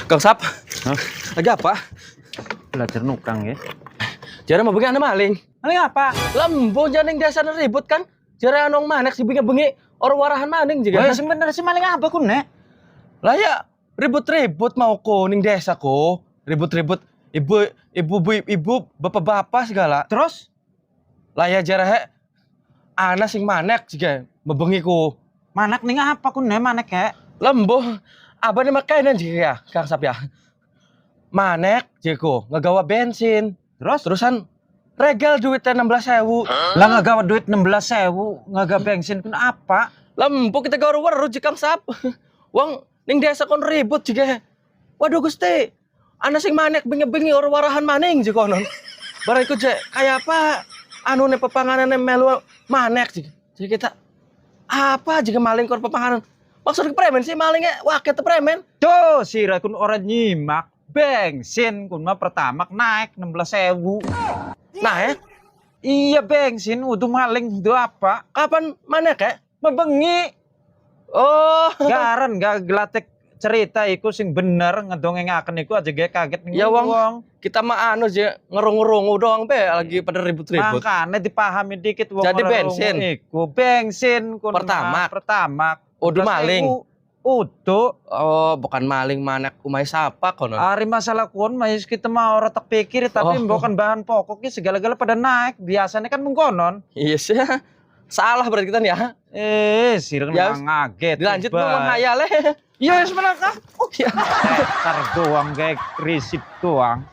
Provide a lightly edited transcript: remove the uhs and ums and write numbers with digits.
Kang Sap, Hah? lagi apa? Belajar nukrang ya. Jare mau bengi ana maling. Maling apa? Lembo janing desa ribut kan? Jare anong manek si bengi orang warahan maning juga. Oh, ya sebenarnya sih maling apa kun nek? Lah ya ribut-ribut mau ko ning desa ko. Ribut-ribut ibu bapak-bapak segala. Terus? Lah ya jare he ana sing manek juga bebengi ko. Manak nih apa kun nek manek ya? Lembo abane makainan juga ya Kang Sap ya. Manek jeko ngagawa bensin. Terusan regal duitnya 16.000. Lah ngagawa duit 16.000, ngaga bensin kun apa? Lempo kita gawe weru Kang Sap. Wong ning desa kon ribut juga. Waduh Gusti. Ana sing manek bengi-bengi orang warahan maning je konon. Barang iku je kayak apa? Anu ne pepanganane melu manek je. Jadi kita apa jika maling kor pepanganan? Maksud premen sih malingnya waket premen. Tuh, sira kun orang nyimak. Bensin kun mah pertamax naik 16.000. Nah ya, Iya bensin udah maling itu apa? kapan manek ya? Membengi. Oh, Garan gak gelatek cerita iku sing bener ngedongengaken iku aja gue kaget nih ya wong. Kita mah anu je ngerung-ngerungu doang be lagi pada ribut-ribut. Makanya dipahami dikit wong Jadi orang bensin? iku bensin kun Pertamax. Udah 16.000. maling. Udah. Oh, bukan maling manek umay sapa konon. Hari masalah kun mais kita mau tak pikir tapi bukan bahan pokoknya segala-gala pada naik. Biasanya kan mengkonon. Iya sih. Salah berarti kita ya. Sireng Ya, ngaget. Dilanjut mau menghayal. Iya sebenarnya. Oh iya. Tar doang kayak risip doang.